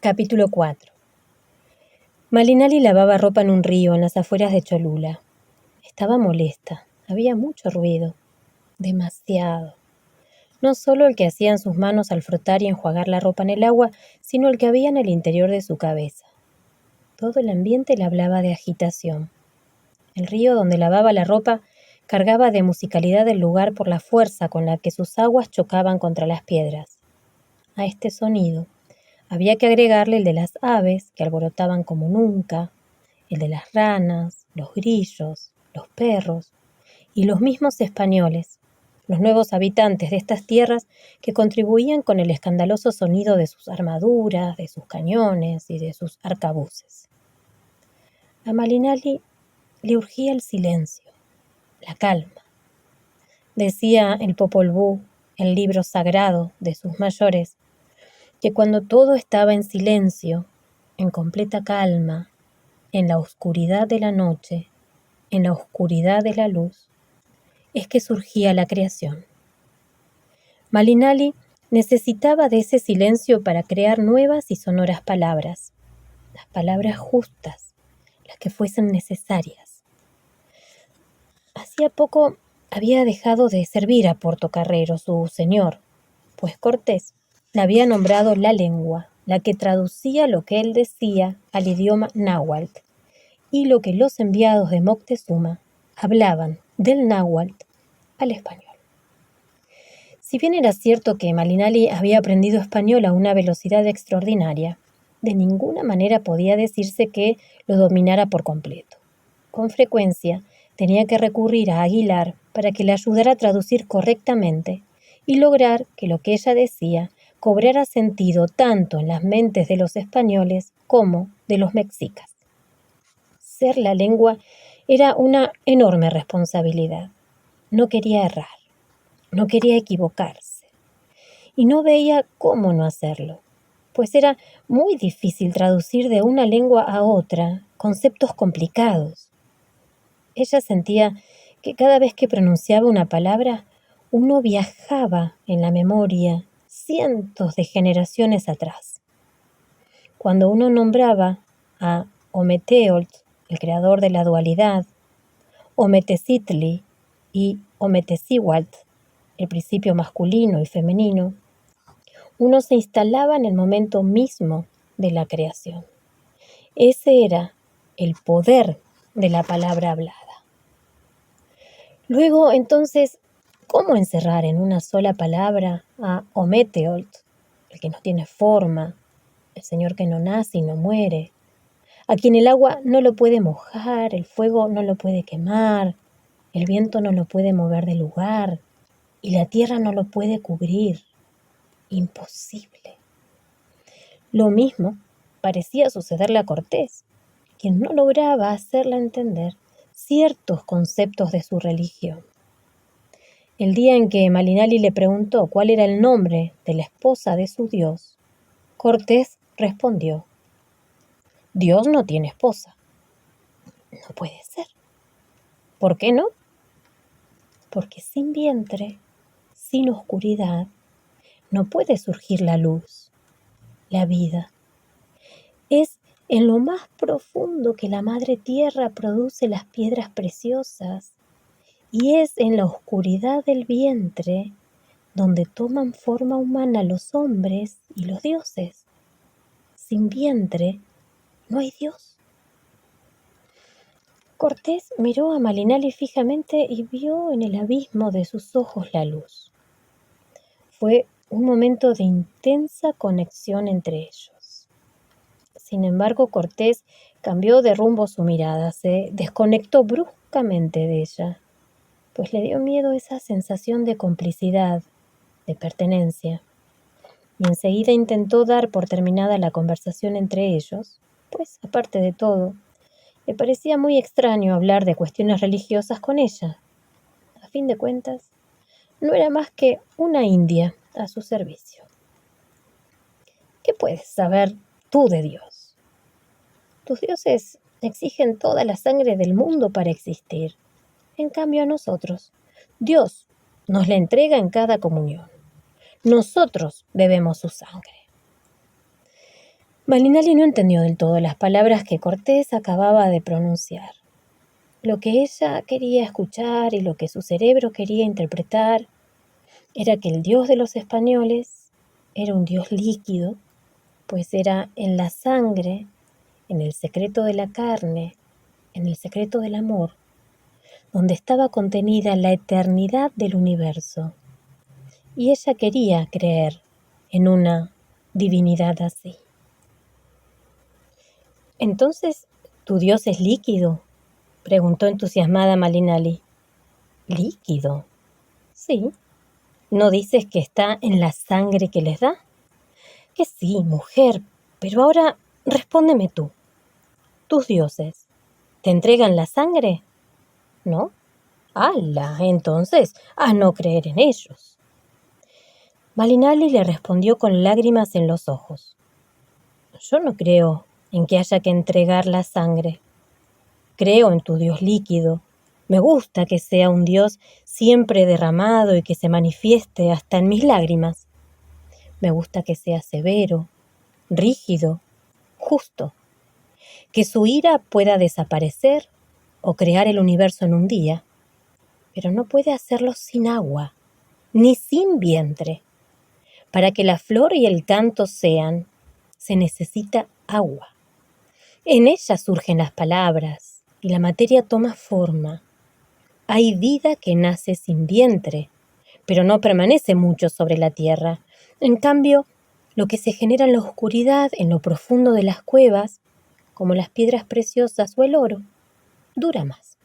Capítulo 4. Malinali lavaba ropa en un río en las afueras de Cholula. Estaba molesta. Había mucho ruido. Demasiado. No solo el que hacían sus manos al frotar y enjuagar la ropa en el agua, sino el que había en el interior de su cabeza. Todo el ambiente le hablaba de agitación. El río donde lavaba la ropa cargaba de musicalidad el lugar por la fuerza con la que sus aguas chocaban contra las piedras. A este sonido había que agregarle el de las aves, que alborotaban como nunca, el de las ranas, los grillos, los perros y los mismos españoles, los nuevos habitantes de estas tierras que contribuían con el escandaloso sonido de sus armaduras, de sus cañones y de sus arcabuces. A Malinali le urgía el silencio, la calma. Decía el Popol Vuh, el libro sagrado de sus mayores, que cuando todo estaba en silencio, en completa calma, en la oscuridad de la noche, en la oscuridad de la luz, es que surgía la creación. Malinali necesitaba de ese silencio para crear nuevas y sonoras palabras, las palabras justas, las que fuesen necesarias. Hacía poco había dejado de servir a Portocarrero, su señor, pues Cortés le había nombrado la lengua, la que traducía lo que él decía al idioma náhuatl, y lo que los enviados de Moctezuma hablaban del náhuatl al español. Si bien era cierto que Malinali había aprendido español a una velocidad extraordinaria, de ninguna manera podía decirse que lo dominara por completo. Con frecuencia tenía que recurrir a Aguilar para que le ayudara a traducir correctamente y lograr que lo que ella decía cobrara sentido tanto en las mentes de los españoles como de los mexicas. Ser la lengua era una enorme responsabilidad. No quería errar, no quería equivocarse, y no veía cómo no hacerlo, pues era muy difícil traducir de una lengua a otra conceptos complicados. Ella sentía que cada vez que pronunciaba una palabra, uno viajaba en la memoria cientos de generaciones atrás. Cuando uno nombraba a Ometeotl, el creador de la dualidad, Ometezitli y Ometecihuatl, el principio masculino y femenino, uno se instalaba en el momento mismo de la creación. Ese era el poder de la palabra hablada. Luego, entonces, ¿cómo encerrar en una sola palabra a Ometeotl, el que no tiene forma, el Señor que no nace y no muere, a quien el agua no lo puede mojar, el fuego no lo puede quemar, el viento no lo puede mover del lugar y la tierra no lo puede cubrir? Imposible. Lo mismo parecía sucederle a Cortés, quien no lograba hacerla entender ciertos conceptos de su religión. El día en que Malinali le preguntó cuál era el nombre de la esposa de su Dios, Cortés respondió: Dios no tiene esposa. No puede ser. ¿Por qué no? Porque sin vientre, sin oscuridad, no puede surgir la luz, la vida. Es en lo más profundo que la madre tierra produce las piedras preciosas, y es en la oscuridad del vientre donde toman forma humana los hombres y los dioses. Sin vientre no hay Dios. Cortés miró a Malinali fijamente y vio en el abismo de sus ojos la luz. Fue un momento de intensa conexión entre ellos. Sin embargo, Cortés cambió de rumbo su mirada, se desconectó bruscamente de ella, pues le dio miedo esa sensación de complicidad, de pertenencia, y enseguida intentó dar por terminada la conversación entre ellos, pues, aparte de todo, le parecía muy extraño hablar de cuestiones religiosas con ella. A fin de cuentas, no era más que una india a su servicio. ¿Qué puedes saber tú de Dios? Tus dioses exigen toda la sangre del mundo para existir. En cambio a nosotros, Dios nos la entrega en cada comunión. Nosotros bebemos su sangre. Malinali no entendió del todo las palabras que Cortés acababa de pronunciar. Lo que ella quería escuchar y lo que su cerebro quería interpretar era que el Dios de los españoles era un Dios líquido, pues era en la sangre, en el secreto de la carne, en el secreto del amor, donde estaba contenida la eternidad del universo. Y ella quería creer en una divinidad así. «¿Entonces tu Dios es líquido?», preguntó entusiasmada Malinali. «¿Líquido?». «Sí. ¿No dices que está en la sangre que les da?». «Que sí, mujer, pero ahora respóndeme tú. ¿Tus dioses te entregan la sangre?». «¿No?». «¡Hala! Entonces, a no creer en ellos». Malinali le respondió con lágrimas en los ojos. «Yo no creo en que haya que entregar la sangre. Creo en tu Dios líquido. Me gusta que sea un Dios siempre derramado y que se manifieste hasta en mis lágrimas. Me gusta que sea severo, rígido, justo. Que su ira pueda desaparecer o crear el universo en un día, pero no puede hacerlo sin agua, ni sin vientre. Para que la flor y el canto sean, se necesita agua. En ella surgen las palabras y la materia toma forma. Hay vida que nace sin vientre, pero no permanece mucho sobre la tierra. En cambio, lo que se genera en la oscuridad, en lo profundo de las cuevas, como las piedras preciosas o el oro, dura más.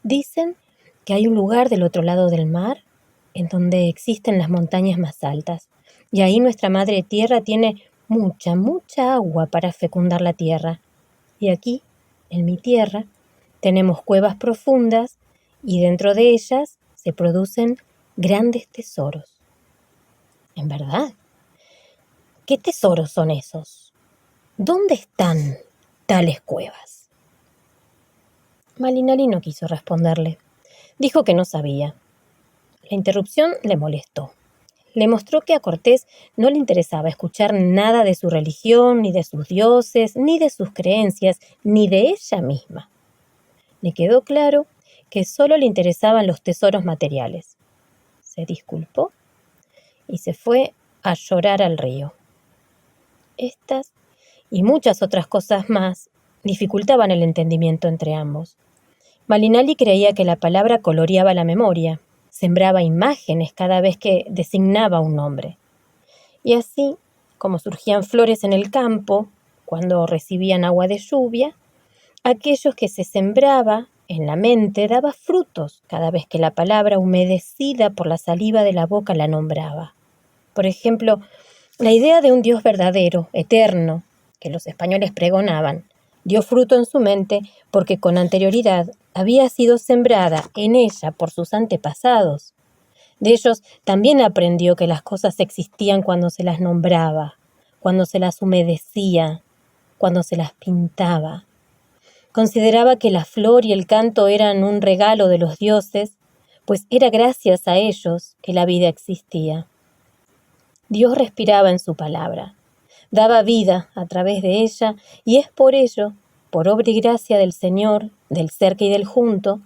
Dicen que hay un lugar del otro lado del mar en donde existen las montañas más altas, y ahí nuestra madre tierra tiene mucha, mucha agua para fecundar la tierra. Y aquí, en mi tierra, tenemos cuevas profundas y dentro de ellas se producen grandes tesoros». «¿En verdad? ¿Qué tesoros son esos? ¿Dónde están tales cuevas?». Malinali no quiso responderle. Dijo que no sabía. La interrupción le molestó. Le mostró que a Cortés no le interesaba escuchar nada de su religión, ni de sus dioses, ni de sus creencias, ni de ella misma. Le quedó claro que solo le interesaban los tesoros materiales. Se disculpó y se fue a llorar al río. Estas y muchas otras cosas más dificultaban el entendimiento entre ambos. Malinali creía que la palabra coloreaba la memoria, sembraba imágenes cada vez que designaba un nombre. Y así, como surgían flores en el campo, cuando recibían agua de lluvia, aquellos que se sembraba en la mente daba frutos cada vez que la palabra humedecida por la saliva de la boca la nombraba. Por ejemplo, la idea de un Dios verdadero, eterno, que los españoles pregonaban, dio fruto en su mente porque con anterioridad había sido sembrada en ella por sus antepasados. De ellos también aprendió que las cosas existían cuando se las nombraba, cuando se las humedecía, cuando se las pintaba. Consideraba que la flor y el canto eran un regalo de los dioses, pues era gracias a ellos que la vida existía. Dios respiraba en su palabra, daba vida a través de ella, y es por ello, por obra y gracia del Señor, del cerca y del junto,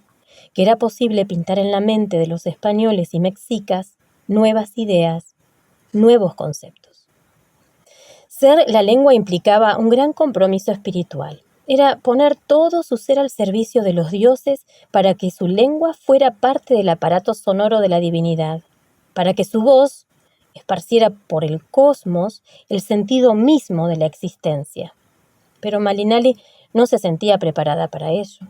que era posible pintar en la mente de los españoles y mexicas nuevas ideas, nuevos conceptos. Ser la lengua implicaba un gran compromiso espiritual. Era poner todo su ser al servicio de los dioses para que su lengua fuera parte del aparato sonoro de la divinidad, para que su voz esparciera por el cosmos el sentido mismo de la existencia. Pero Malinali no se sentía preparada para ello.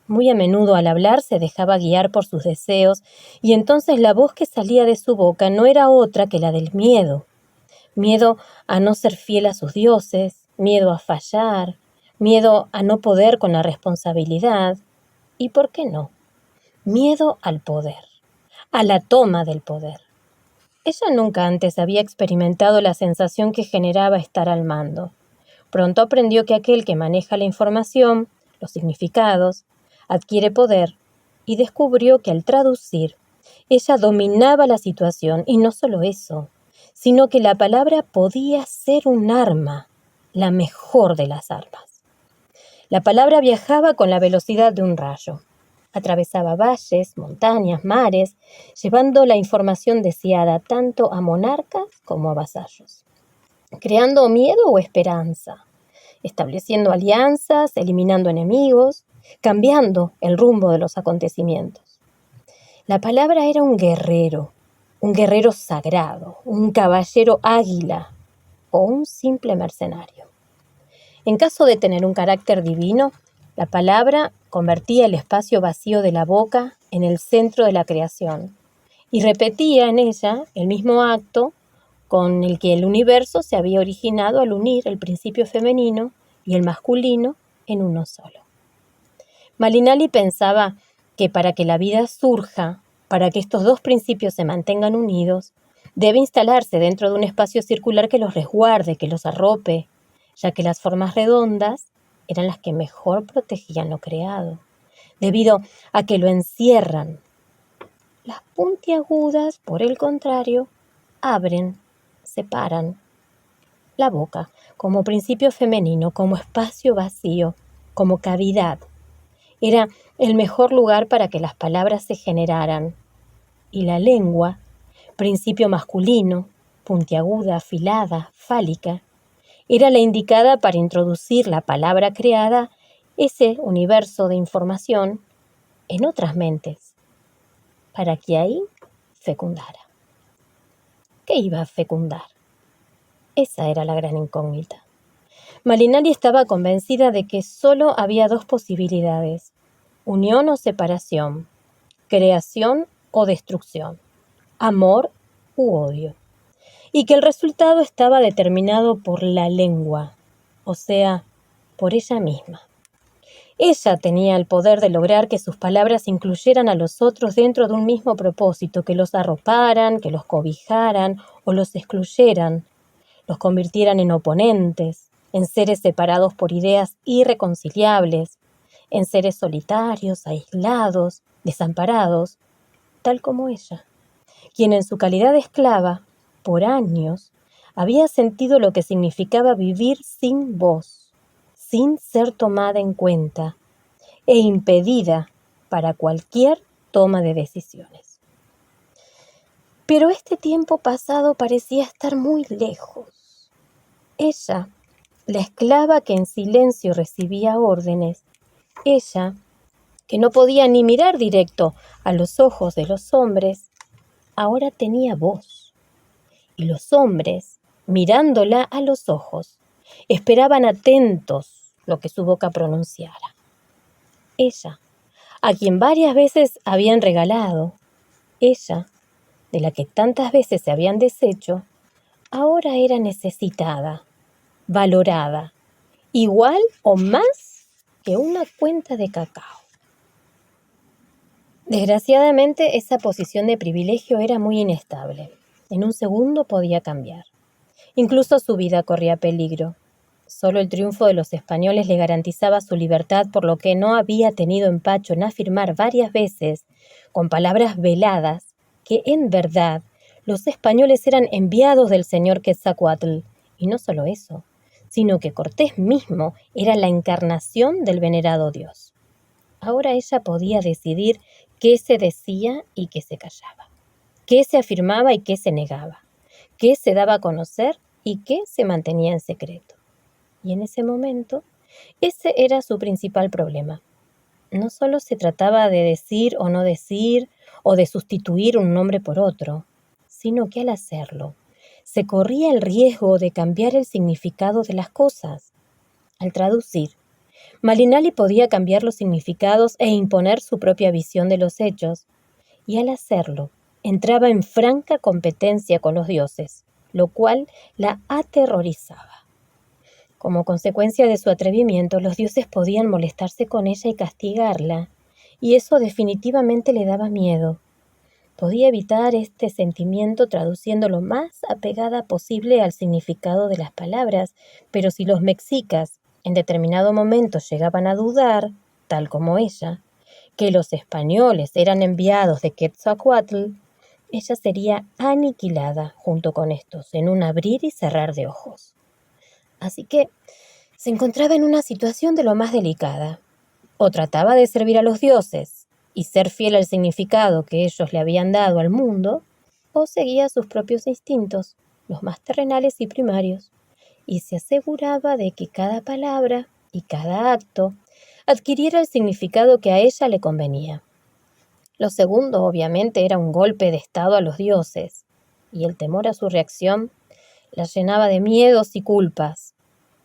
Muy a menudo al hablar se dejaba guiar por sus deseos, y entonces la voz que salía de su boca no era otra que la del miedo. Miedo a no ser fiel a sus dioses, miedo a fallar, miedo a no poder con la responsabilidad, y ¿por qué no? Miedo al poder, a la toma del poder. Ella nunca antes había experimentado la sensación que generaba estar al mando. Pronto aprendió que aquel que maneja la información, los significados, adquiere poder, y descubrió que al traducir, ella dominaba la situación, y no solo eso, sino que la palabra podía ser un arma, la mejor de las armas. La palabra viajaba con la velocidad de un rayo. Atravesaba valles, montañas, mares, llevando la información deseada tanto a monarcas como a vasallos, creando miedo o esperanza, estableciendo alianzas, eliminando enemigos, cambiando el rumbo de los acontecimientos. La palabra era un guerrero sagrado, un caballero águila o un simple mercenario. En caso de tener un carácter divino, la palabra convertía el espacio vacío de la boca en el centro de la creación y repetía en ella el mismo acto con el que el universo se había originado al unir el principio femenino y el masculino en uno solo. Malinali pensaba que para que la vida surja, para que estos dos principios se mantengan unidos, debe instalarse dentro de un espacio circular que los resguarde, que los arrope, ya que las formas redondas eran las que mejor protegían lo creado, debido a que lo encierran. Las puntiagudas, por el contrario, abren, separan la boca como principio femenino, como espacio vacío, como cavidad. Era el mejor lugar para que las palabras se generaran. Y la lengua, principio masculino, puntiaguda, afilada, fálica, era la indicada para introducir la palabra creada, ese universo de información, en otras mentes, para que ahí fecundara. ¿Qué iba a fecundar? Esa era la gran incógnita. Malinali estaba convencida de que solo había dos posibilidades: unión o separación, creación o destrucción, amor u odio, y que el resultado estaba determinado por la lengua, o sea, por ella misma. Ella tenía el poder de lograr que sus palabras incluyeran a los otros dentro de un mismo propósito, que los arroparan, que los cobijaran o los excluyeran, los convirtieran en oponentes, en seres separados por ideas irreconciliables, en seres solitarios, aislados, desamparados, tal como ella, quien en su calidad de esclava, por años, había sentido lo que significaba vivir sin voz, sin ser tomada en cuenta e impedida para cualquier toma de decisiones. Pero este tiempo pasado parecía estar muy lejos. Ella, la esclava que en silencio recibía órdenes, ella, que no podía ni mirar directo a los ojos de los hombres, ahora tenía voz. Y los hombres, mirándola a los ojos, esperaban atentos lo que su boca pronunciara. Ella, a quien varias veces habían regalado, ella, de la que tantas veces se habían deshecho, ahora era necesitada, valorada, igual o más que una cuenta de cacao. Desgraciadamente, esa posición de privilegio era muy inestable. En un segundo podía cambiar. Incluso su vida corría peligro. Solo el triunfo de los españoles le garantizaba su libertad, por lo que no había tenido empacho en afirmar varias veces, con palabras veladas, que en verdad los españoles eran enviados del señor Quetzalcóatl. Y no solo eso, sino que Cortés mismo era la encarnación del venerado dios. Ahora ella podía decidir qué se decía y qué se callaba, qué se afirmaba y qué se negaba, qué se daba a conocer y qué se mantenía en secreto. Y en ese momento, ese era su principal problema. No solo se trataba de decir o no decir, o de sustituir un nombre por otro, sino que al hacerlo, se corría el riesgo de cambiar el significado de las cosas. Al traducir, Malinali podía cambiar los significados e imponer su propia visión de los hechos, y al hacerlo, entraba en franca competencia con los dioses, lo cual la aterrorizaba. Como consecuencia de su atrevimiento, los dioses podían molestarse con ella y castigarla, y eso definitivamente le daba miedo. Podía evitar este sentimiento traduciendo lo más apegada posible al significado de las palabras, pero si los mexicas en determinado momento llegaban a dudar, tal como ella, que los españoles eran enviados de Quetzalcóatl, ella sería aniquilada junto con estos en un abrir y cerrar de ojos. Así que se encontraba en una situación de lo más delicada. O trataba de servir a los dioses y ser fiel al significado que ellos le habían dado al mundo, o seguía sus propios instintos, los más terrenales y primarios, y se aseguraba de que cada palabra y cada acto adquiriera el significado que a ella le convenía. Lo segundo, obviamente, era un golpe de estado a los dioses, y el temor a su reacción la llenaba de miedos y culpas,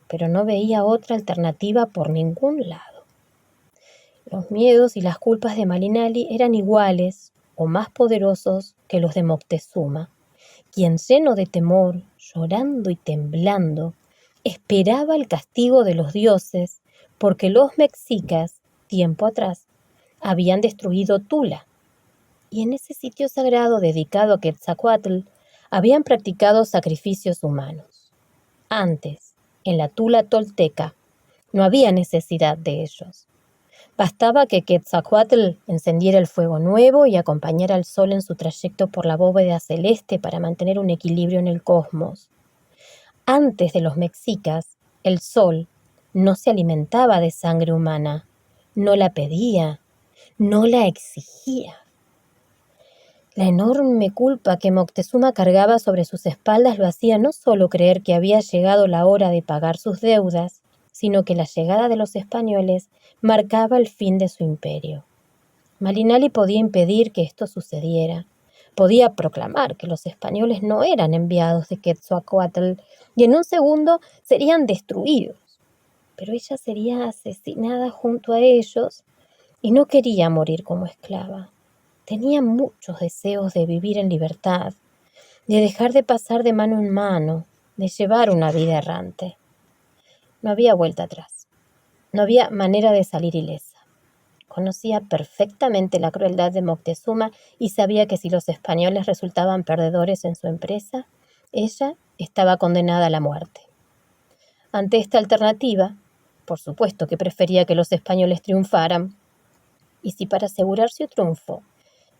pero no veía otra alternativa por ningún lado. Los miedos y las culpas de Malinali eran iguales o más poderosos que los de Moctezuma, quien, lleno de temor, llorando y temblando, esperaba el castigo de los dioses porque los mexicas, tiempo atrás, habían destruido Tula, y en ese sitio sagrado dedicado a Quetzalcóatl habían practicado sacrificios humanos. Antes, en la Tula tolteca, no había necesidad de ellos. Bastaba que Quetzalcóatl encendiera el fuego nuevo y acompañara al sol en su trayecto por la bóveda celeste para mantener un equilibrio en el cosmos. Antes de los mexicas, el sol no se alimentaba de sangre humana, no la pedía, no la exigía. La enorme culpa que Moctezuma cargaba sobre sus espaldas lo hacía no solo creer que había llegado la hora de pagar sus deudas, sino que la llegada de los españoles marcaba el fin de su imperio. Malinali podía impedir que esto sucediera. Podía proclamar que los españoles no eran enviados de Quetzalcóatl y en un segundo serían destruidos. Pero ella sería asesinada junto a ellos y no quería morir como esclava. Tenía muchos deseos de vivir en libertad, de dejar de pasar de mano en mano, de llevar una vida errante. No había vuelta atrás. No había manera de salir ilesa. Conocía perfectamente la crueldad de Moctezuma y sabía que si los españoles resultaban perdedores en su empresa, ella estaba condenada a la muerte. Ante esta alternativa, por supuesto que prefería que los españoles triunfaran, y si para asegurar su triunfo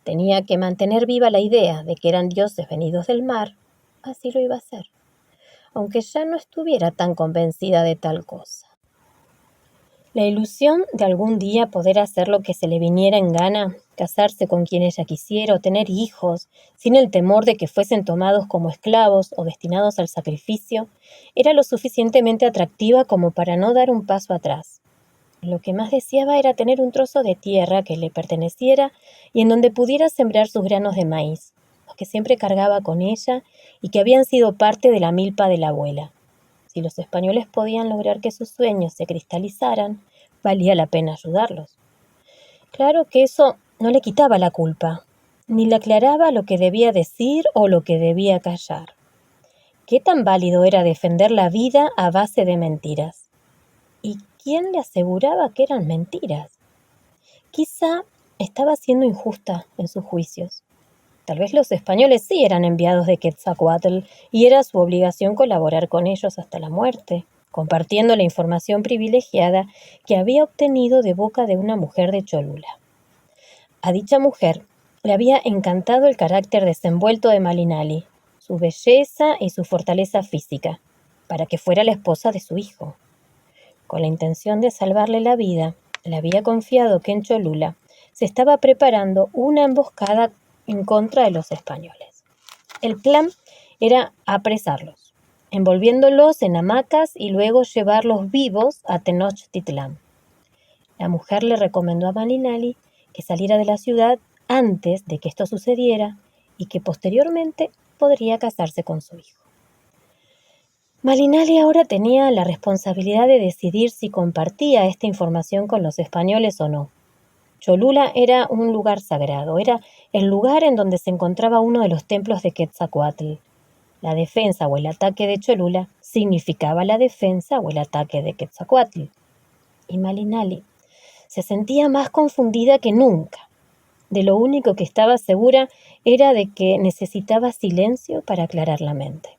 tenía que mantener viva la idea de que eran dioses venidos del mar, así lo iba a hacer, aunque ya no estuviera tan convencida de tal cosa. La ilusión de algún día poder hacer lo que se le viniera en gana, casarse con quien ella quisiera o tener hijos, sin el temor de que fuesen tomados como esclavos o destinados al sacrificio, era lo suficientemente atractiva como para no dar un paso atrás. Lo que más deseaba era tener un trozo de tierra que le perteneciera y en donde pudiera sembrar sus granos de maíz, los que siempre cargaba con ella y que habían sido parte de la milpa de la abuela. Si los españoles podían lograr que sus sueños se cristalizaran, valía la pena ayudarlos. Claro que eso no le quitaba la culpa, ni le aclaraba lo que debía decir o lo que debía callar. ¿Qué tan válido era defender la vida a base de mentiras? ¿Y quién le aseguraba que eran mentiras? Quizá estaba siendo injusta en sus juicios. Tal vez los españoles sí eran enviados de Quetzalcóatl y era su obligación colaborar con ellos hasta la muerte, compartiendo la información privilegiada que había obtenido de boca de una mujer de Cholula. A dicha mujer le había encantado el carácter desenvuelto de Malinali, su belleza y su fortaleza física, para que fuera la esposa de su hijo. Con la intención de salvarle la vida, le había confiado que en Cholula se estaba preparando una emboscada en contra de los españoles. El plan era apresarlos, envolviéndolos en hamacas y luego llevarlos vivos a Tenochtitlán. La mujer le recomendó a Malinali que saliera de la ciudad antes de que esto sucediera y que posteriormente podría casarse con su hijo. Malinali ahora tenía la responsabilidad de decidir si compartía esta información con los españoles o no. Cholula era un lugar sagrado, era el lugar en donde se encontraba uno de los templos de Quetzalcóatl. La defensa o el ataque de Cholula significaba la defensa o el ataque de Quetzalcóatl. Y Malinali se sentía más confundida que nunca. De lo único que estaba segura era de que necesitaba silencio para aclarar la mente.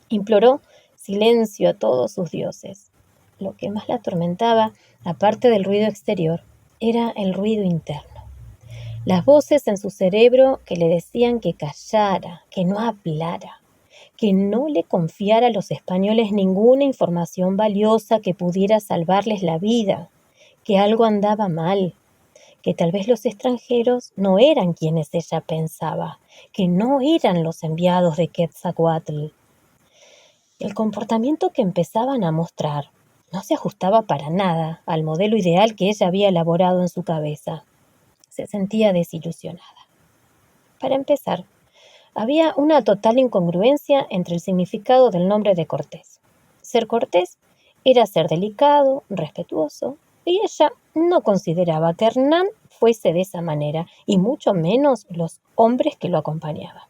Imploró silencio a todos sus dioses. Lo que más la atormentaba, aparte del ruido exterior, era el ruido interno. Las voces en su cerebro que le decían que callara, que no hablara, que no le confiara a los españoles ninguna información valiosa que pudiera salvarles la vida, que algo andaba mal, que tal vez los extranjeros no eran quienes ella pensaba, que no eran los enviados de Quetzalcóatl. El comportamiento que empezaban a mostrar no se ajustaba para nada al modelo ideal que ella había elaborado en su cabeza. Se sentía desilusionada. Para empezar, había una total incongruencia entre el significado del nombre de Cortés. Ser cortés era ser delicado, respetuoso, y ella no consideraba que Hernán fuese de esa manera, y mucho menos los hombres que lo acompañaban.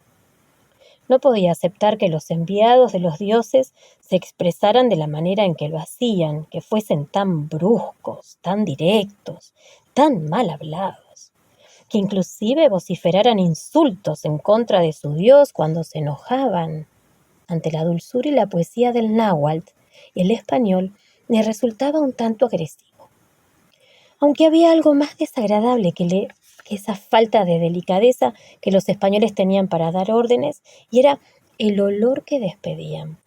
No podía aceptar que los enviados de los dioses se expresaran de la manera en que lo hacían, que fuesen tan bruscos, tan directos, tan mal hablados, que inclusive vociferaran insultos en contra de su dios cuando se enojaban. Ante la dulzura y la poesía del náhuatl, el español le resultaba un tanto agresivo. Aunque había algo más desagradable que esa falta de delicadeza que los españoles tenían para dar órdenes, y era el olor que despedían.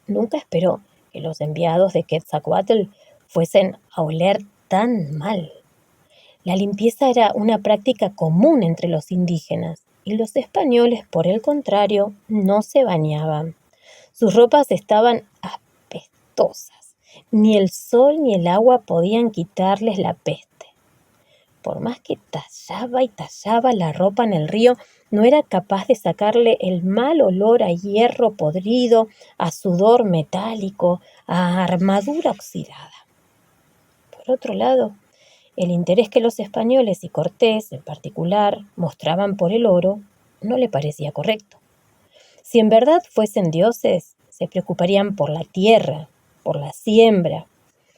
Nunca esperó que los enviados de Quetzalcóatl fuesen a oler tan mal. La limpieza era una práctica común entre los indígenas, y los españoles, por el contrario, no se bañaban. Sus ropas estaban apestosas. Ni el sol ni el agua podían quitarles la peste. Por más que tallaba y tallaba la ropa en el río, no era capaz de sacarle el mal olor a hierro podrido, a sudor metálico, a armadura oxidada. Por otro lado, el interés que los españoles y Cortés, en particular, mostraban por el oro, no le parecía correcto. Si en verdad fuesen dioses, se preocuparían por la tierra, por la siembra,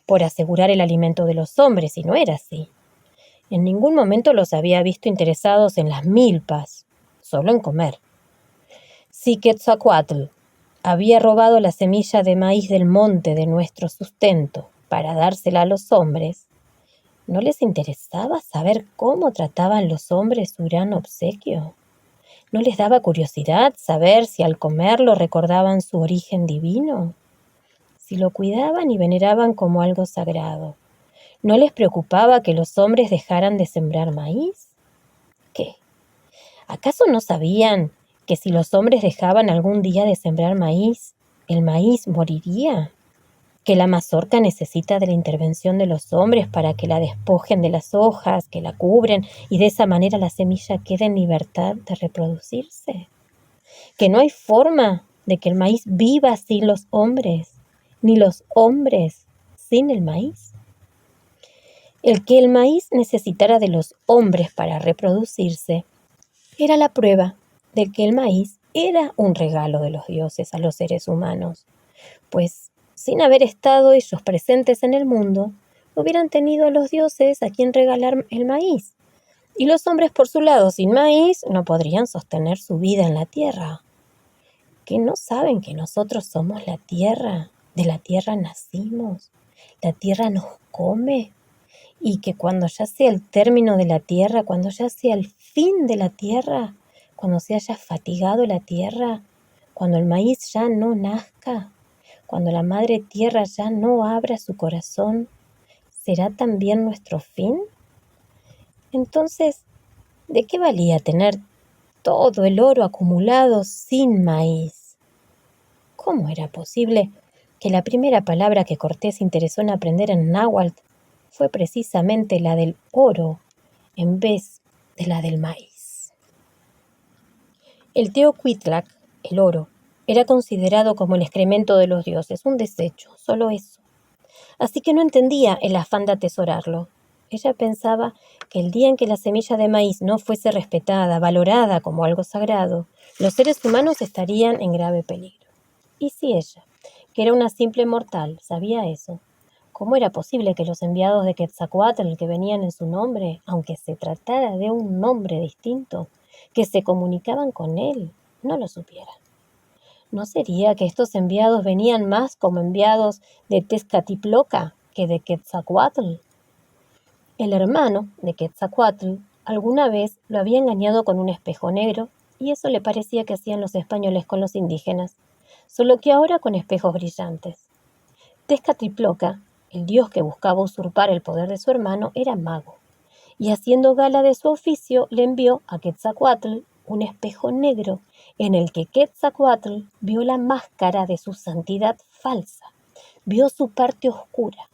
por asegurar el alimento de los hombres, y no era así. En ningún momento los había visto interesados en las milpas, solo en comer. Si Quetzalcóatl había robado la semilla de maíz del monte de nuestro sustento para dársela a los hombres, ¿no les interesaba saber cómo trataban los hombres su gran obsequio? ¿No les daba curiosidad saber si al comerlo recordaban su origen divino? Si lo cuidaban y veneraban como algo sagrado, ¿no les preocupaba que los hombres dejaran de sembrar maíz? ¿Qué? ¿Acaso no sabían que si los hombres dejaban algún día de sembrar maíz, el maíz moriría? ¿Que la mazorca necesita de la intervención de los hombres para que la despojen de las hojas, que la cubren, y de esa manera la semilla quede en libertad de reproducirse? ¿Que no hay forma de que el maíz viva sin los hombres, ni los hombres sin el maíz? El que el maíz necesitara de los hombres para reproducirse era la prueba de que el maíz era un regalo de los dioses a los seres humanos, pues sin haber estado ellos presentes en el mundo, no hubieran tenido a los dioses a quien regalar el maíz, y los hombres por su lado sin maíz no podrían sostener su vida en la tierra. ¿Que no saben que nosotros somos la tierra? De la tierra nacimos, la tierra nos come, y que cuando ya sea el término de la tierra, cuando ya sea el fin de la tierra, cuando se haya fatigado la tierra, cuando el maíz ya no nazca, cuando la madre tierra ya no abra su corazón, ¿será también nuestro fin? Entonces, ¿de qué valía tener todo el oro acumulado sin maíz? ¿Cómo era posible que la primera palabra que Cortés interesó en aprender en náhuatl fue precisamente la del oro en vez de la del maíz? El Teocuitlac, el oro, era considerado como el excremento de los dioses, un desecho, solo eso. Así que no entendía el afán de atesorarlo. Ella pensaba que el día en que la semilla de maíz no fuese respetada, valorada como algo sagrado, los seres humanos estarían en grave peligro. ¿Y si ella, que era una simple mortal, sabía eso? ¿Cómo era posible que los enviados de Quetzalcóatl que venían en su nombre, aunque se tratara de un nombre distinto, que se comunicaban con él, no lo supieran? ¿No sería que estos enviados venían más como enviados de Tezcatlipoca que de Quetzalcóatl? El hermano de Quetzalcóatl alguna vez lo había engañado con un espejo negro y eso le parecía que hacían los españoles con los indígenas, solo que ahora con espejos brillantes. Tezcatlipoca, el dios que buscaba usurpar el poder de su hermano, era mago, y haciendo gala de su oficio le envió a Quetzalcóatl un espejo negro en el que Quetzalcóatl vio la máscara de su santidad falsa, vio su parte oscura.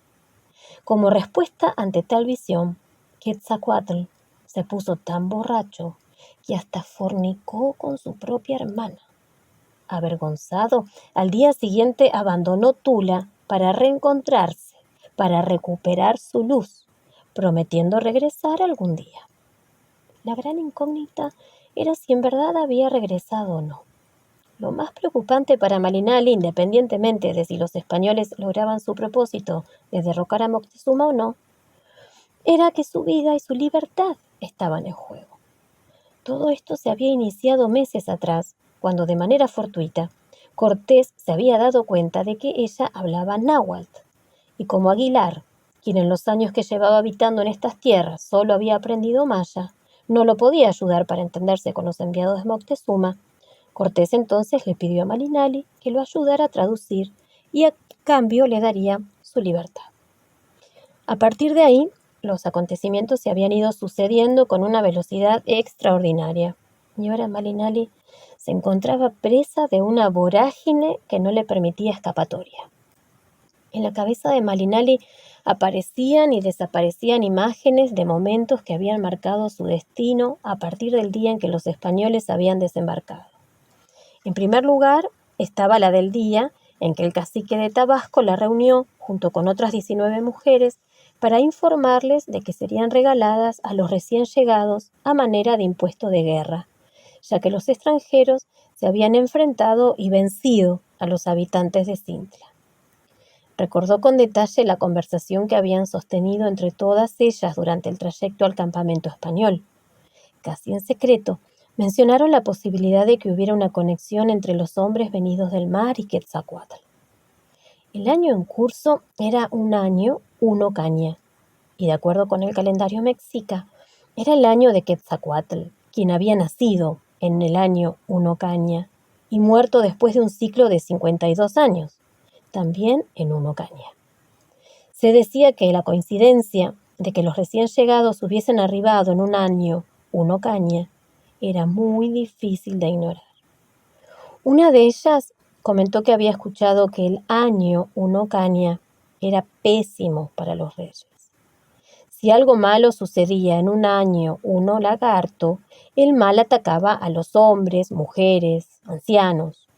Como respuesta ante tal visión, Quetzalcóatl se puso tan borracho que hasta fornicó con su propia hermana. Avergonzado, al día siguiente abandonó Tula para reencontrarse, para recuperar su luz, prometiendo regresar algún día. La gran incógnita era si en verdad había regresado o no. Lo más preocupante para Malinali, independientemente de si los españoles lograban su propósito de derrocar a Moctezuma o no, era que su vida y su libertad estaban en juego. Todo esto se había iniciado meses atrás, cuando de manera fortuita Cortés se había dado cuenta de que ella hablaba náhuatl, y como Aguilar, quien en los años que llevaba habitando en estas tierras solo había aprendido maya, no lo podía ayudar para entenderse con los enviados de Moctezuma, Cortés entonces le pidió a Malinali que lo ayudara a traducir y a cambio le daría su libertad. A partir de ahí, los acontecimientos se habían ido sucediendo con una velocidad extraordinaria, y ahora Malinali se encontraba presa de una vorágine que no le permitía escapatoria. En la cabeza de Malinali aparecían y desaparecían imágenes de momentos que habían marcado su destino a partir del día en que los españoles habían desembarcado. En primer lugar, estaba la del día en que el cacique de Tabasco la reunió junto con otras 19 mujeres para informarles de que serían regaladas a los recién llegados a manera de impuesto de guerra, ya que los extranjeros se habían enfrentado y vencido a los habitantes de Cintla. Recordó con detalle la conversación que habían sostenido entre todas ellas durante el trayecto al campamento español. Casi en secreto, mencionaron la posibilidad de que hubiera una conexión entre los hombres venidos del mar y Quetzalcóatl. El año en curso era un año uno caña, y de acuerdo con el calendario mexica, era el año de Quetzalcóatl, quien había nacido en el año uno caña y muerto después de un ciclo de 52 años, también en uno caña. Se decía que la coincidencia de que los recién llegados hubiesen arribado en un año uno caña era muy difícil de ignorar. Una de ellas comentó que había escuchado que el año uno caña era pésimo para los reyes. Si algo malo sucedía en un año uno lagarto, el mal atacaba a los hombres, mujeres, ancianos.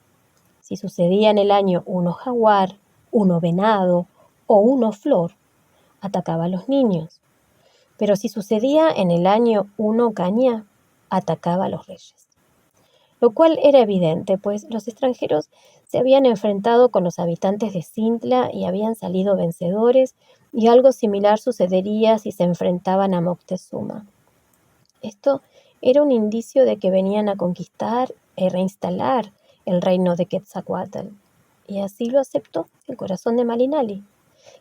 Si sucedía en el año uno jaguar, uno venado o uno flor, atacaba a los niños. Pero si sucedía en el año uno caña, atacaba a los reyes. Lo cual era evidente, pues los extranjeros se habían enfrentado con los habitantes de Cintla y habían salido vencedores, y algo similar sucedería si se enfrentaban a Moctezuma. Esto era un indicio de que venían a conquistar y reinstalar el reino de Quetzalcóatl, y así lo aceptó el corazón de Malinali,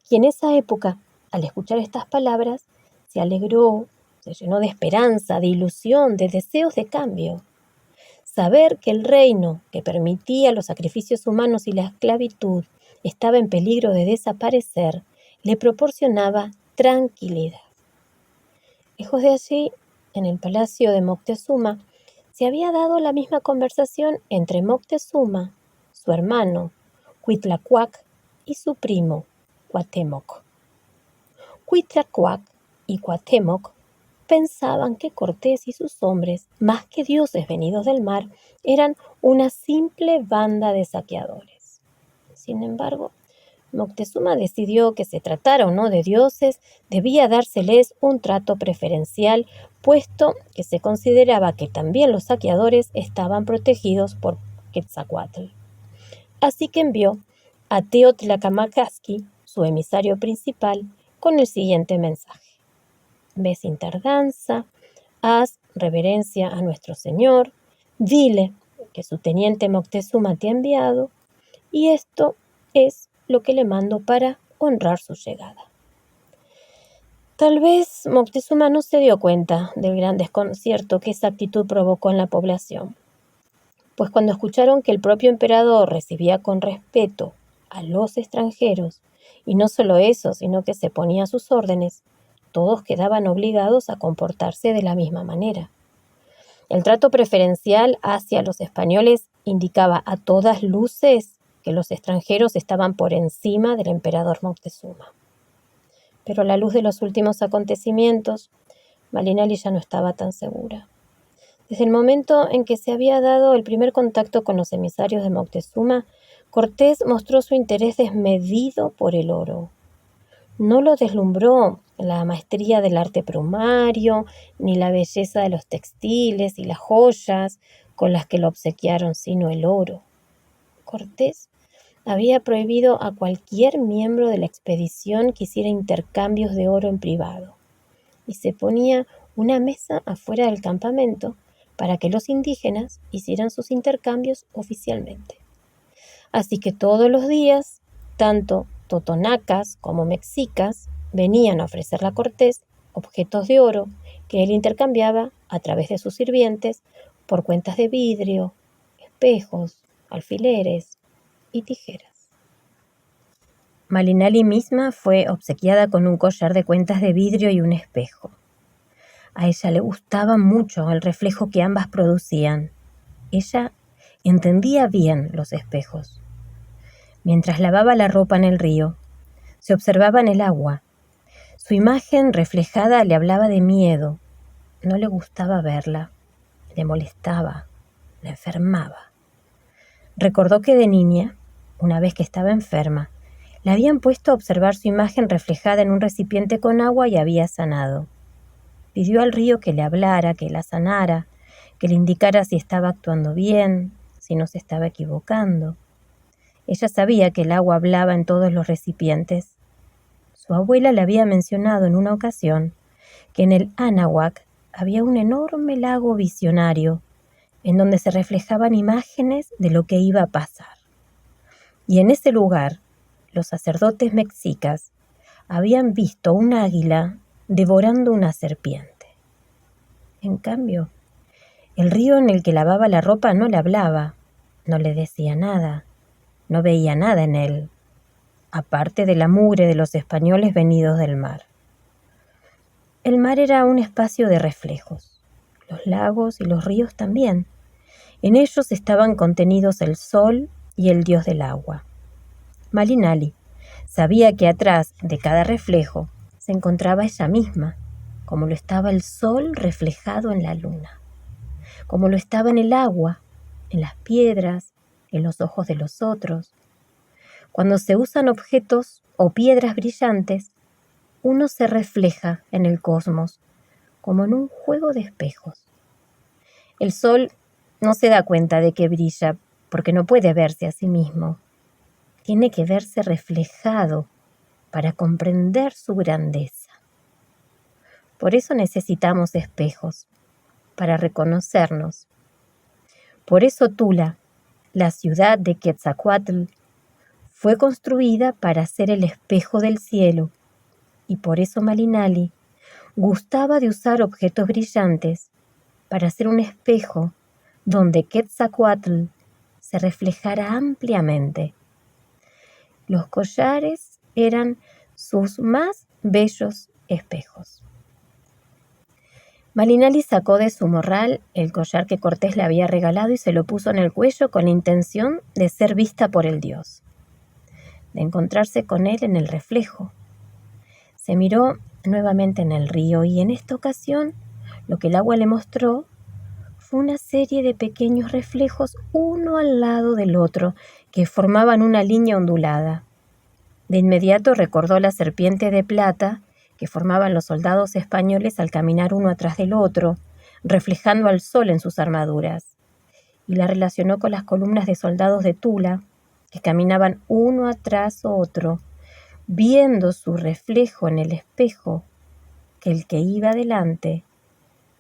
y en esa época, al escuchar estas palabras, se alegró, se llenó de esperanza, de ilusión, de deseos de cambio. Saber que el reino que permitía los sacrificios humanos y la esclavitud estaba en peligro de desaparecer le proporcionaba tranquilidad. Lejos de allí, en el palacio de Moctezuma, se había dado la misma conversación entre Moctezuma, su hermano, Cuitlahuac, y su primo, Cuauhtémoc. Cuitlahuac y Cuauhtémoc pensaban que Cortés y sus hombres, más que dioses venidos del mar, eran una simple banda de saqueadores. Sin embargo, Moctezuma decidió que se tratara o no de dioses, debía dárseles un trato preferencial, puesto que se consideraba que también los saqueadores estaban protegidos por Quetzalcóatl. Así que envió a Teotlacamacsqui, su emisario principal, con el siguiente mensaje: ve sin tardanza, haz reverencia a nuestro Señor, dile que su teniente Moctezuma te ha enviado, y esto es lo que le mando para honrar su llegada. Tal vez Moctezuma no se dio cuenta del gran desconcierto que esa actitud provocó en la población. pues cuando escucharon que el propio emperador recibía con respeto a los extranjeros, y no solo eso, sino que se ponía a sus órdenes, todos quedaban obligados a comportarse de la misma manera. El trato preferencial hacia los españoles indicaba a todas luces que los extranjeros estaban por encima del emperador Moctezuma. Pero a la luz de los últimos acontecimientos, Malinali ya no estaba tan segura. Desde el momento en que se había dado el primer contacto con los emisarios de Moctezuma, Cortés mostró su interés desmedido por el oro. No lo deslumbró la maestría del arte plumario, ni la belleza de los textiles y las joyas con las que lo obsequiaron, sino el oro. Cortés había prohibido a cualquier miembro de la expedición que hiciera intercambios de oro en privado, y se ponía una mesa afuera del campamento para que los indígenas hicieran sus intercambios oficialmente. Así que todos los días, tanto totonacas como mexicas venían a ofrecerle a Cortés objetos de oro que él intercambiaba a través de sus sirvientes por cuentas de vidrio, espejos, alfileres y tijeras. Malinali misma fue obsequiada con un collar de cuentas de vidrio y un espejo. A ella le gustaba mucho el reflejo que ambas producían. Ella entendía bien los espejos. Mientras lavaba la ropa en el río, se observaba en el agua. Su imagen reflejada le hablaba de miedo. No le gustaba verla, le molestaba, le enfermaba. Recordó que de niña, una vez que estaba enferma, le habían puesto a observar su imagen reflejada en un recipiente con agua y había sanado. Pidió al río que le hablara, que la sanara, que le indicara si estaba actuando bien, si no se estaba equivocando. Ella sabía que el agua hablaba en todos los recipientes. Su abuela le había mencionado en una ocasión que en el Anahuac había un enorme lago visionario en donde se reflejaban imágenes de lo que iba a pasar. Y en ese lugar, los sacerdotes mexicas habían visto un águila devorando una serpiente. En cambio, el río en el que lavaba la ropa no le hablaba, no le decía nada, no veía nada en él, aparte de la mugre de los españoles venidos del mar. El mar era un espacio de reflejos, los lagos y los ríos también. En ellos estaban contenidos el sol y el dios del agua. Malinali sabía que atrás de cada reflejo se encontraba ella misma, como lo estaba el sol reflejado en la luna, como lo estaba en el agua, en las piedras, en los ojos de los otros. Cuando se usan objetos o piedras brillantes, uno se refleja en el cosmos, como en un juego de espejos. El sol no se da cuenta de que brilla, porque no puede verse a sí mismo. Tiene que verse reflejado para comprender su grandeza. Por eso necesitamos espejos, para reconocernos. Por eso Tula, la ciudad de Quetzalcóatl, fue construida para ser el espejo del cielo, y por eso Malinali gustaba de usar objetos brillantes para hacer un espejo donde Quetzalcóatl se reflejara ampliamente. Los collares eran sus más bellos espejos. Malinali sacó de su morral el collar que Cortés le había regalado y se lo puso en el cuello con la intención de ser vista por el dios, de encontrarse con él en el reflejo. Se miró nuevamente en el río y en esta ocasión lo que el agua le mostró fue una serie de pequeños reflejos uno al lado del otro que formaban una línea ondulada. De inmediato recordó la serpiente de plata que formaban los soldados españoles al caminar uno atrás del otro, reflejando al sol en sus armaduras, y la relacionó con las columnas de soldados de Tula que caminaban uno atrás otro, viendo su reflejo en el espejo que el que iba delante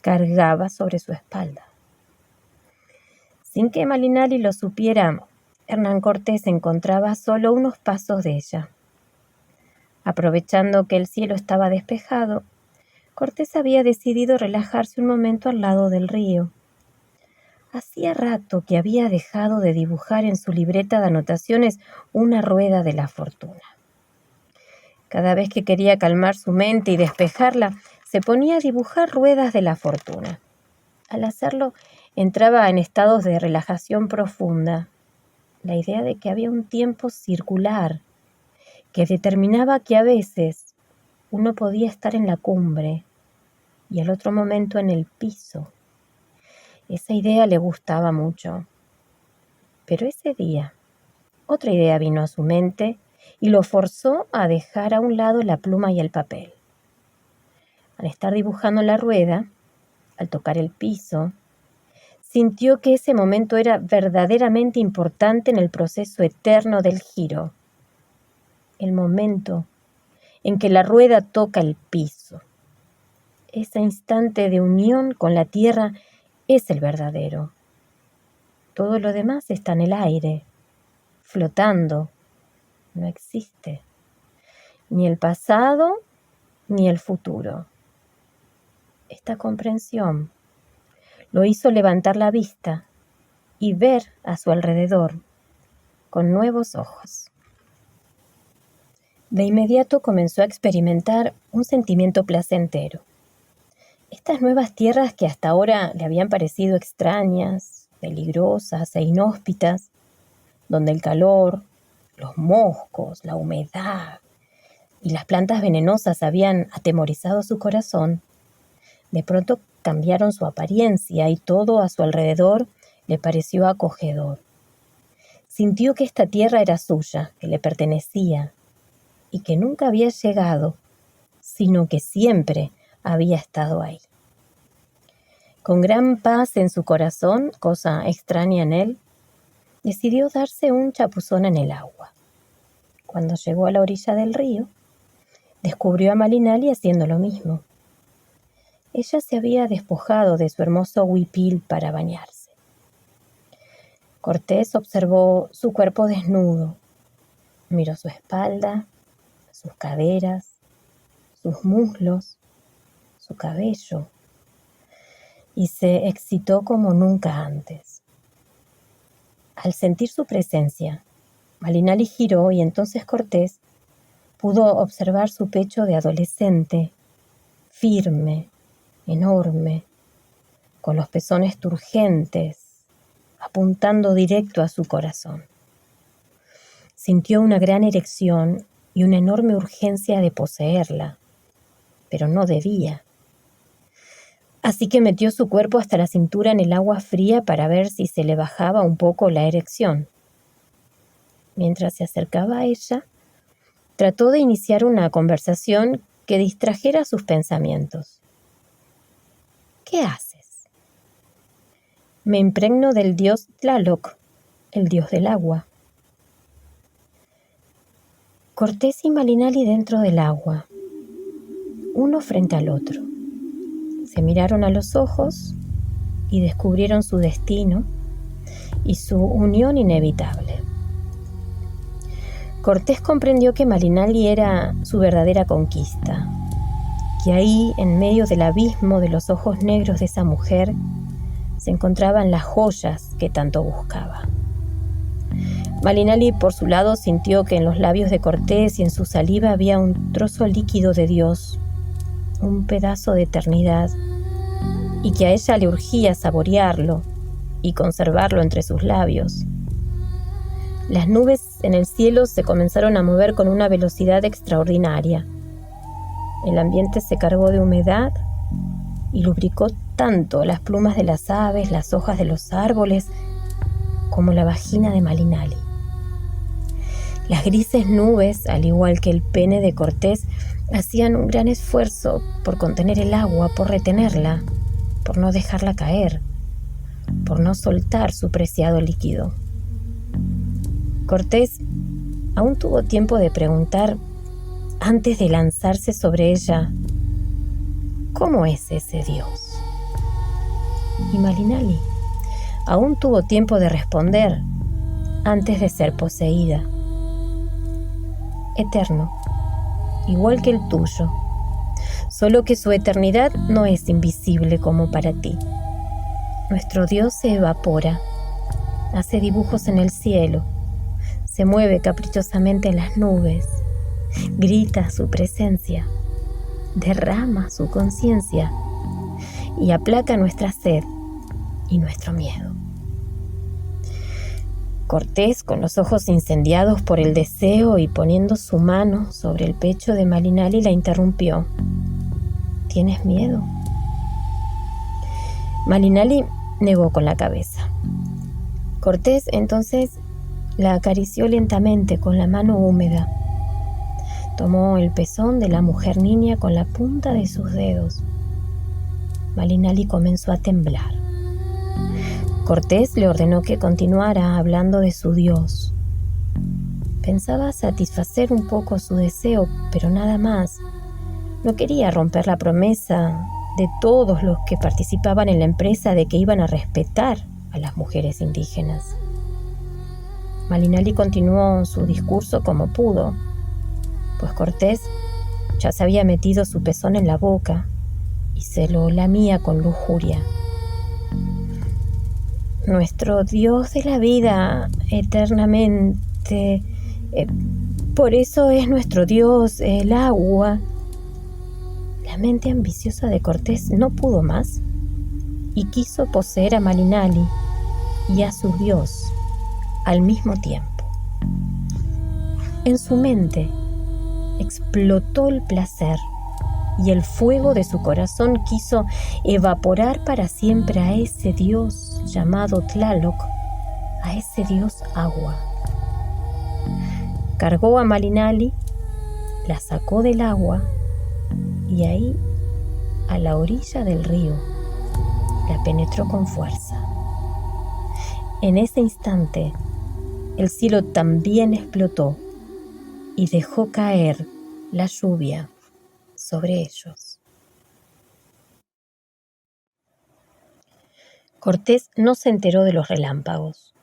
cargaba sobre su espalda. Sin que Malinali lo supiera, Hernán Cortés se encontraba solo unos pasos de ella. Aprovechando que el cielo estaba despejado, Cortés había decidido relajarse un momento al lado del río. Hacía rato que había dejado de dibujar en su libreta de anotaciones una rueda de la fortuna. Cada vez que quería calmar su mente y despejarla, se ponía a dibujar ruedas de la fortuna. Al hacerlo, entraba en estados de relajación profunda. La idea de que había un tiempo circular que determinaba que a veces uno podía estar en la cumbre y al otro momento en el piso. Esa idea le gustaba mucho. Pero ese día, otra idea vino a su mente y lo forzó a dejar a un lado la pluma y el papel. Al estar dibujando la rueda, al tocar el piso, sintió que ese momento era verdaderamente importante en el proceso eterno del giro. El momento en que la rueda toca el piso. Ese instante de unión con la tierra es el verdadero. Todo lo demás está en el aire, flotando. No existe ni el pasado ni el futuro. Esta comprensión lo hizo levantar la vista y ver a su alrededor con nuevos ojos. De inmediato comenzó a experimentar un sentimiento placentero. Estas nuevas tierras que hasta ahora le habían parecido extrañas, peligrosas e inhóspitas, donde el calor, los moscos, la humedad y las plantas venenosas habían atemorizado su corazón, de pronto cambiaron su apariencia y todo a su alrededor le pareció acogedor. Sintió que esta tierra era suya, que le pertenecía y que nunca había llegado, sino que siempre había estado ahí. Con gran paz en su corazón, cosa extraña en él, decidió darse un chapuzón en el agua. Cuando llegó a la orilla del río, descubrió a Malinali haciendo lo mismo. Ella se había despojado de su hermoso huipil para bañarse. Cortés observó su cuerpo desnudo, miró su espalda, sus caderas, sus muslos, su cabello, y se excitó como nunca antes. Al sentir su presencia, Malinali giró y entonces Cortés pudo observar su pecho de adolescente, firme, enorme, con los pezones turgentes, apuntando directo a su corazón. Sintió una gran erección y una enorme urgencia de poseerla, pero no debía. Así que metió su cuerpo hasta la cintura en el agua fría para ver si se le bajaba un poco la erección. Mientras se acercaba a ella, trató de iniciar una conversación que distrajera sus pensamientos. ¿Qué haces? Me impregno del dios Tlaloc, el dios del agua. Cortés y Malinali dentro del agua, uno frente al otro. Se miraron a los ojos y descubrieron su destino y su unión inevitable. Cortés comprendió que Malinali era su verdadera conquista, que ahí, en medio del abismo de los ojos negros de esa mujer, se encontraban las joyas que tanto buscaba. Malinali, por su lado, sintió que en los labios de Cortés y en su saliva había un trozo líquido de Dios, un pedazo de eternidad, y que a ella le urgía saborearlo y conservarlo entre sus labios. Las nubes en el cielo se comenzaron a mover con una velocidad extraordinaria. El ambiente se cargó de humedad y lubricó tanto las plumas de las aves, las hojas de los árboles, como la vagina de Malinali. Las grises nubes, al igual que el pene de Cortés, hacían un gran esfuerzo por contener el agua, por retenerla, por no dejarla caer, por no soltar su preciado líquido. Cortés aún tuvo tiempo de preguntar, antes de lanzarse sobre ella, ¿cómo es ese Dios? Y Malinali aún tuvo tiempo de responder, antes de ser poseída. Eterno, igual que el tuyo, solo que su eternidad no es invisible como para ti. Nuestro Dios se evapora, hace dibujos en el cielo, se mueve caprichosamente en las nubes, grita su presencia, derrama su conciencia y aplaca nuestra sed y nuestro miedo. Cortés, con los ojos incendiados por el deseo y poniendo su mano sobre el pecho de Malinali, la interrumpió. ¿Tienes miedo? Malinali negó con la cabeza. Cortés entonces la acarició lentamente con la mano húmeda. Tomó el pezón de la mujer niña con la punta de sus dedos. Malinali comenzó a temblar. Cortés le ordenó que continuara hablando de su Dios. Pensaba satisfacer un poco su deseo, pero nada más. No quería romper la promesa de todos los que participaban en la empresa de que iban a respetar a las mujeres indígenas. Malinali continuó su discurso como pudo, pues Cortés ya se había metido su pezón en la boca y se lo lamía con lujuria. Nuestro Dios de la vida eternamente, por eso es nuestro Dios el agua. La mente ambiciosa de Cortés no pudo más y quiso poseer a Malinali y a su Dios al mismo tiempo. En su mente explotó el placer y el fuego de su corazón quiso evaporar para siempre a ese Dios llamado Tlaloc, a ese Dios agua. Cargó a Malinali, la sacó del agua y ahí, a la orilla del río, la penetró con fuerza. En ese instante, el cielo también explotó y dejó caer la lluvia sobre ellos. Cortés no se enteró de los relámpagos.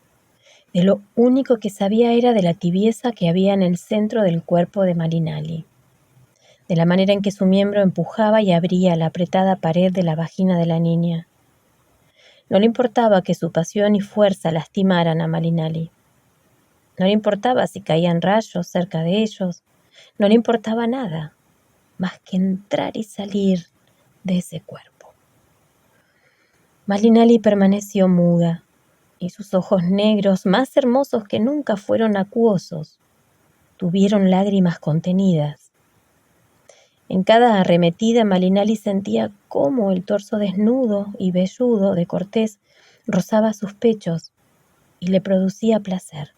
De lo único que sabía era de la tibieza que había en el centro del cuerpo de Malinali, de la manera en que su miembro empujaba y abría la apretada pared de la vagina de la niña. No le importaba que su pasión y fuerza lastimaran a Malinali. No le importaba si caían rayos cerca de ellos. No le importaba nada más que entrar y salir de ese cuerpo. Malinali permaneció muda y sus ojos negros, más hermosos que nunca, fueron acuosos. Tuvieron lágrimas contenidas. En cada arremetida, Malinali sentía cómo el torso desnudo y velludo de Cortés rozaba sus pechos y le producía placer.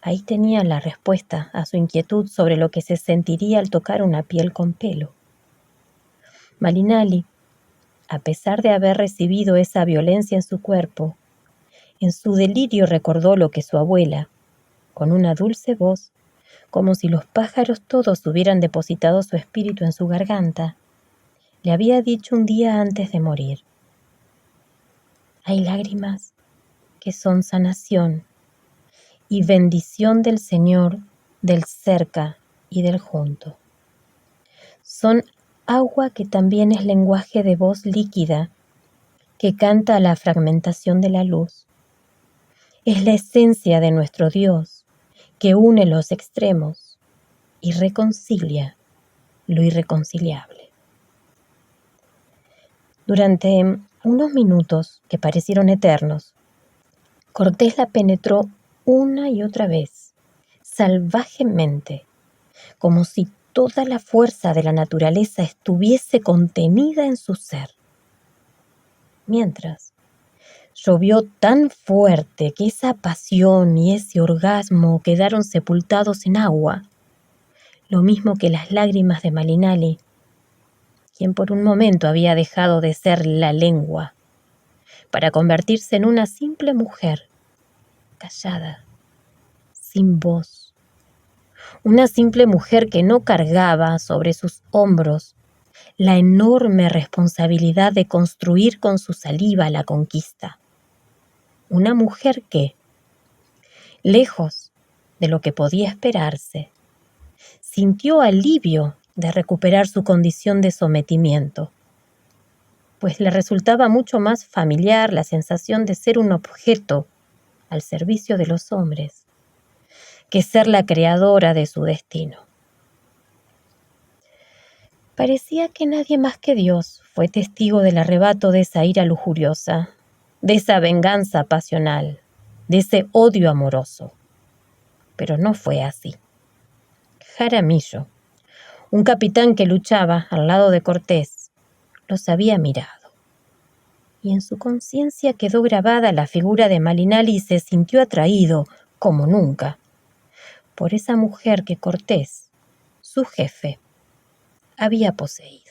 Ahí tenía la respuesta a su inquietud sobre lo que se sentiría al tocar una piel con pelo. Malinali, a pesar de haber recibido esa violencia en su cuerpo, en su delirio recordó lo que su abuela, con una dulce voz, como si los pájaros todos hubieran depositado su espíritu en su garganta, le había dicho un día antes de morir. Hay lágrimas que son sanación y bendición del Señor, del cerca y del junto. Son agua que también es lenguaje de voz líquida, que canta a la fragmentación de la luz. Es la esencia de nuestro Dios, que une los extremos y reconcilia lo irreconciliable. Durante unos minutos que parecieron eternos, Cortés la penetró una y otra vez, salvajemente, como si toda la fuerza de la naturaleza estuviese contenida en su ser. Mientras, llovió tan fuerte que esa pasión y ese orgasmo quedaron sepultados en agua, lo mismo que las lágrimas de Malinali, quien por un momento había dejado de ser la lengua para convertirse en una simple mujer, callada, sin voz. Una simple mujer que no cargaba sobre sus hombros la enorme responsabilidad de construir con su saliva la conquista. Una mujer que, lejos de lo que podía esperarse, sintió alivio de recuperar su condición de sometimiento. pues le resultaba mucho más familiar la sensación de ser un objeto al servicio de los hombres que ser la creadora de su destino. Parecía que nadie más que Dios fue testigo del arrebato de esa ira lujuriosa, de esa venganza pasional, de ese odio amoroso. Pero no fue así. Jaramillo, un capitán que luchaba al lado de Cortés, los había mirado. Y en su conciencia quedó grabada la figura de Malinali y se sintió atraído, como nunca, por esa mujer que Cortés, su jefe, había poseído.